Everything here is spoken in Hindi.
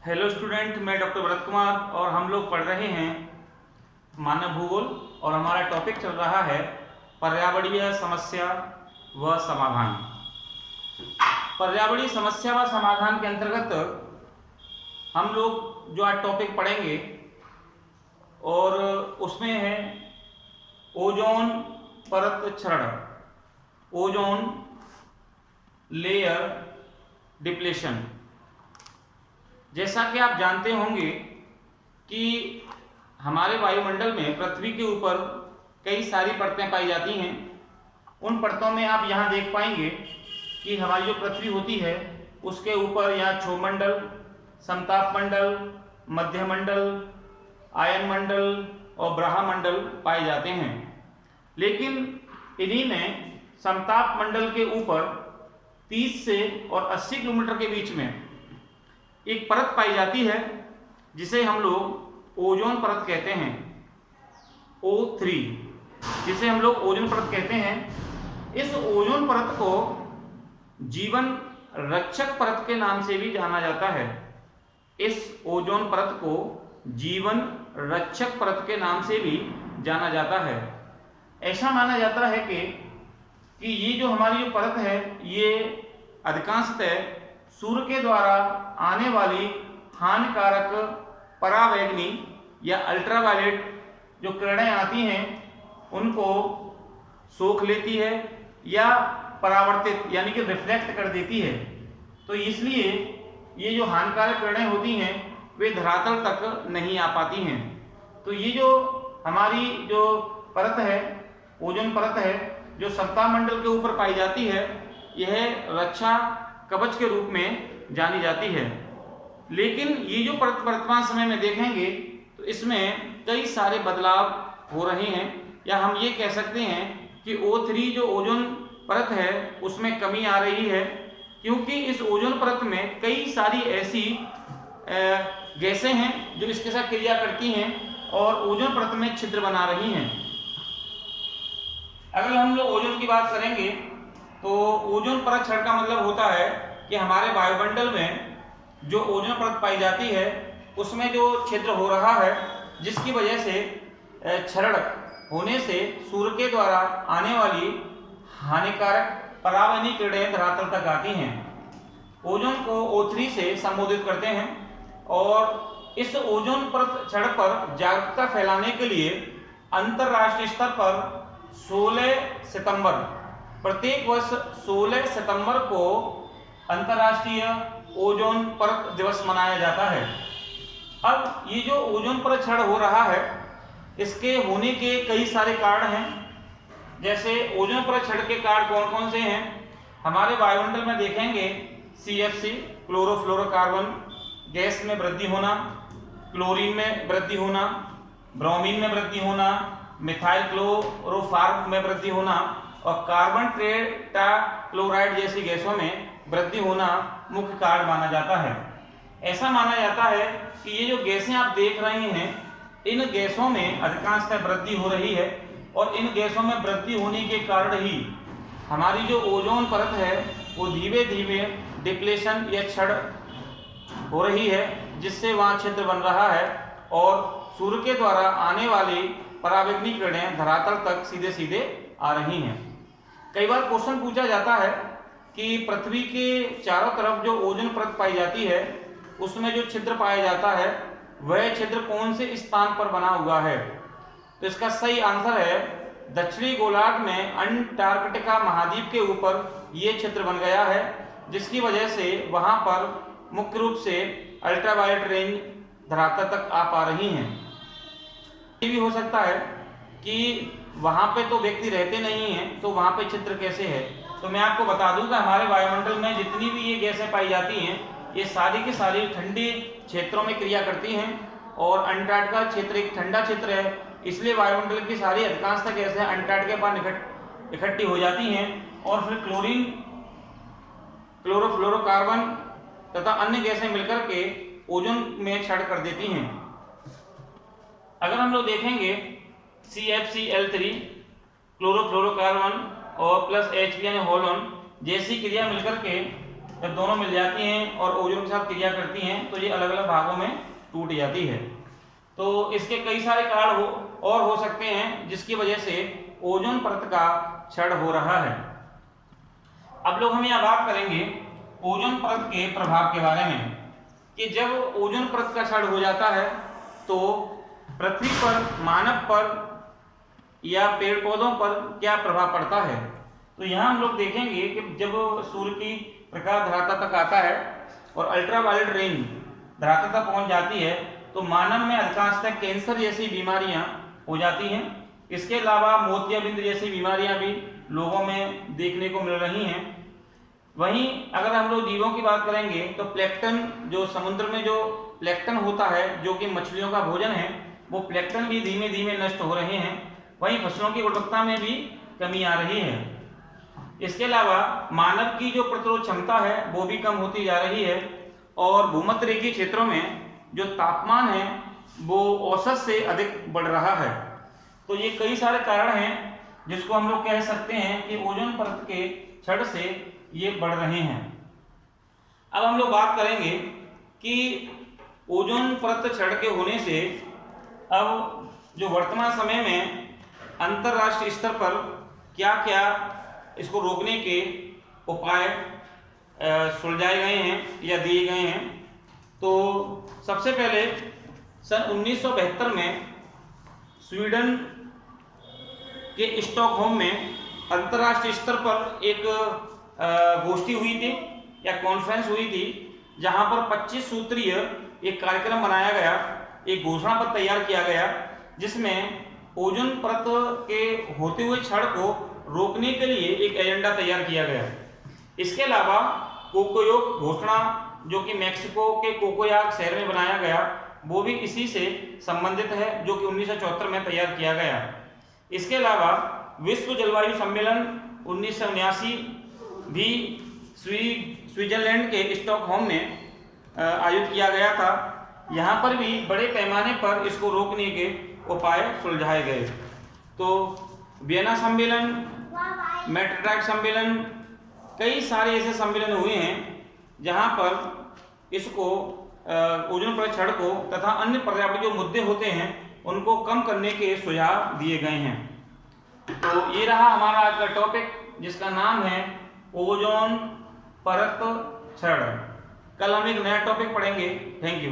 हेलो स्टूडेंट, मैं डॉक्टर भरत कुमार और हम लोग पढ़ रहे हैं मानव भूगोल और हमारा टॉपिक चल रहा है पर्यावरणीय समस्या व समाधान। पर्यावरणीय समस्या व समाधान के अंतर्गत हम लोग जो आज टॉपिक पढ़ेंगे और उसमें है ओजोन परत क्षरण, ओजोन लेयर डिप्लेशन। जैसा कि आप जानते होंगे कि हमारे वायुमंडल में पृथ्वी के ऊपर कई सारी परतें पाई जाती हैं। उन परतों में आप यहाँ देख पाएंगे कि हमारी जो पृथ्वी होती है उसके ऊपर यहाँ क्षोभमंडल, समताप मंडल, मध्यमंडल, आयन मंडल और ब्रह्मंडल पाए जाते हैं। लेकिन इन्हीं में समताप मंडल के ऊपर 30 से और 80 किलोमीटर के बीच में एक परत पाई जाती है जिसे हम लोग ओजोन परत कहते हैं, O3 जिसे हम लोग ओजोन परत कहते हैं। इस ओजोन परत को जीवन रक्षक परत के नाम से भी जाना जाता है। इस ओजोन परत को जीवन रक्षक परत के नाम से भी जाना जाता है। ऐसा माना जाता है कि ये जो हमारी जो परत है ये अधिकांशतः सूर्य के द्वारा आने वाली हानिकारक परावैंगनी या अल्ट्रावायलेट जो किरणें आती हैं उनको सोख लेती है या परावर्तित यानी कि रिफ्लेक्ट कर देती है। तो इसलिए ये जो हानिकारक किरणें होती हैं वे धरातल तक नहीं आ पाती हैं। तो ये जो हमारी जो परत है, ओजोन परत है, जो सत्तामंडल के ऊपर पाई जाती है, यह रक्षा कवच के रूप में जानी जाती है। लेकिन ये जो परत वर्तमान समय में देखेंगे तो इसमें कई सारे बदलाव हो रहे हैं, या हम ये कह सकते हैं कि O3 जो ओजोन परत है उसमें कमी आ रही है, क्योंकि इस ओजोन परत में कई सारी ऐसी गैसें हैं जो इसके साथ क्रिया करती हैं और ओजोन परत में छिद्र बना रही हैं। अगर हम लोग ओजोन की बात करेंगे तो ओजोन परत क्षरण का मतलब होता है कि हमारे वायुमंडल में जो ओजोन परत पाई जाती है उसमें जो छिद्र हो रहा है, जिसकी वजह से क्षरण होने से सूर्य के द्वारा आने वाली हानिकारक परावैंगनी किरणें धरातल तक आती हैं। ओजोन को O3 से संबोधित करते हैं और इस ओजोन परत क्षरण पर जागरूकता फैलाने के लिए अंतरराष्ट्रीय स्तर पर 16 सितंबर प्रत्येक वर्ष 16 सितंबर को अंतर्राष्ट्रीय ओजोन परत दिवस मनाया जाता है। अब ये जो ओजोन परत क्षरण हो रहा है इसके होने के कई सारे कारण हैं। जैसे ओजोन परत क्षरण के कारण कौन कौन से हैं? हमारे वायुमंडल में देखेंगे CFC क्लोरोफ्लोरोकार्बन गैस में वृद्धि होना, क्लोरीन में वृद्धि होना, ब्रोमीन में वृद्धि होना, मिथाइल क्लोरोफॉर्म में वृद्धि होना और कार्बन टेट्राक्लोराइड जैसी गैसों में वृद्धि होना मुख्य कारण माना जाता है। ऐसा माना जाता है कि ये जो गैसें आप देख रहे हैं इन गैसों में अधिकांशतः वृद्धि हो रही है और इन गैसों में वृद्धि होने के कारण ही हमारी जो ओजोन परत है वो धीरे धीरे डिप्लेशन या क्षरण हो रही है, जिससे वहाँ छिद्र बन रहा है और सूर्य के द्वारा आने वाली परावैंगनी किरणें धरातल तक सीधे सीधे आ रही हैं। कई बार क्वेश्चन पूछा जाता है कि पृथ्वी के चारों तरफ जो ओजोन परत पाई जाती है उसमें जो छिद्र पाया जाता है वह छिद्र कौन से स्थान पर बना हुआ है? तो इसका सही आंसर है दक्षिणी गोलार्ध में अंटार्कटिका महाद्वीप के ऊपर ये छिद्र बन गया है, जिसकी वजह से वहां पर मुख्य रूप से अल्ट्रावायलेट रेंज धरातल तक आ पा रही हैं। ये भी हो सकता है कि वहां पे तो व्यक्ति रहते नहीं हैं तो वहां पे छिद्र कैसे है? तो मैं आपको बता दूं कि हमारे वायुमंडल में जितनी भी ये गैसें पाई जाती हैं ये सारी की सारी ठंडी क्षेत्रों में क्रिया करती हैं और अंटार्कटिका क्षेत्र एक ठंडा क्षेत्र है, इसलिए वायुमंडल की सारी अधिकांशतः गैसें अंटार्कटिका पर इकट्ठी हो जाती हैं और फिर क्लोरीन, क्लोरोफ्लोरोकार्बन तथा अन्य गैसें मिलकर के ओजोन में क्षरण कर देती हैं। अगर हम लोग देखेंगे CFCl3 क्लोरोफ्लोरोकार्बन और प्लस H यानी होलोन जैसी क्रिया मिलकर के जब दोनों मिल जाती हैं और ओजोन के साथ क्रिया करती हैं तो ये अलग अलग भागों में टूट जाती है। तो इसके कई सारे कारण हो सकते हैं जिसकी वजह से ओजोन परत का क्षरण हो रहा है। अब लोग हम यहाँ बात करेंगे ओजोन परत के प्रभाव के बारे में कि जब ओजोन परत का क्षरण हो जाता है तो पृथ्वी पर, मानव पर या पेड़ पौधों पर क्या प्रभाव पड़ता है। तो यहाँ हम लोग देखेंगे कि जब सूर्य की प्रकाश धरातल तक आता है और अल्ट्रावायलेट रेन धरातल तक पहुँच जाती है तो मानव में अधिकांशतः कैंसर जैसी बीमारियां हो जाती हैं। इसके अलावा मोतियाबिंद जैसी बीमारियां भी लोगों में देखने को मिल रही हैं। वहीं अगर हम लोग जीवों की बात करेंगे तो प्लैंकटन, जो समुद्र में जो प्लैंकटन होता है जो कि मछलियों का भोजन है, वो प्लैंकटन भी धीमे धीमे नष्ट हो रहे हैं। वहीं फसलों की गुणवत्ता में भी कमी आ रही है। इसके अलावा मानव की जो प्रतिरोध क्षमता है वो भी कम होती जा रही है और भूमध्य रेखीय क्षेत्रों में जो तापमान है वो औसत से अधिक बढ़ रहा है। तो ये कई सारे कारण हैं जिसको हम लोग कह सकते हैं कि ओजोन परत के क्षरण से ये बढ़ रहे हैं। अब हम लोग बात करेंगे कि ओजोन परत क्षरण के होने से अब जो वर्तमान समय में अंतरराष्ट्रीय स्तर पर क्या क्या इसको रोकने के उपाय सुलझाए गए हैं या दिए गए हैं। तो सबसे पहले सन 1972 में स्वीडन के स्टॉकहोम में अंतर्राष्ट्रीय स्तर पर एक गोष्ठी हुई थी या कॉन्फ्रेंस हुई थी जहां पर 25 सूत्रीय एक कार्यक्रम बनाया गया, एक घोषणा पत्र तैयार किया गया जिसमें ओजोन परत के होते हुए क्षरण को रोकने के लिए एक एजेंडा तैयार किया गया। इसके अलावा कोकोयोग घोषणा जो कि मैक्सिको के कोकोयाक शहर में बनाया गया वो भी इसी से संबंधित है जो कि 1974 में तैयार किया गया। इसके अलावा विश्व जलवायु सम्मेलन 1979 भी स्विट्जरलैंड के स्टॉकहोम में आयोजित किया गया था। यहाँ पर भी बड़े पैमाने पर इसको रोकने के उपाय सुलझाए गए। तो वियना सम्मेलन, मैड्रिड सम्मेलन, कई सारे ऐसे सम्मेलन हुए हैं जहाँ पर इसको ओजोन परत क्षरण को तथा अन्य पर्यावरण जो मुद्दे होते हैं उनको कम करने के सुझाव दिए गए हैं। तो ये रहा हमारा आज का टॉपिक जिसका नाम है ओजोन परत क्षरण। कल हम एक नया टॉपिक पढ़ेंगे। Thank you.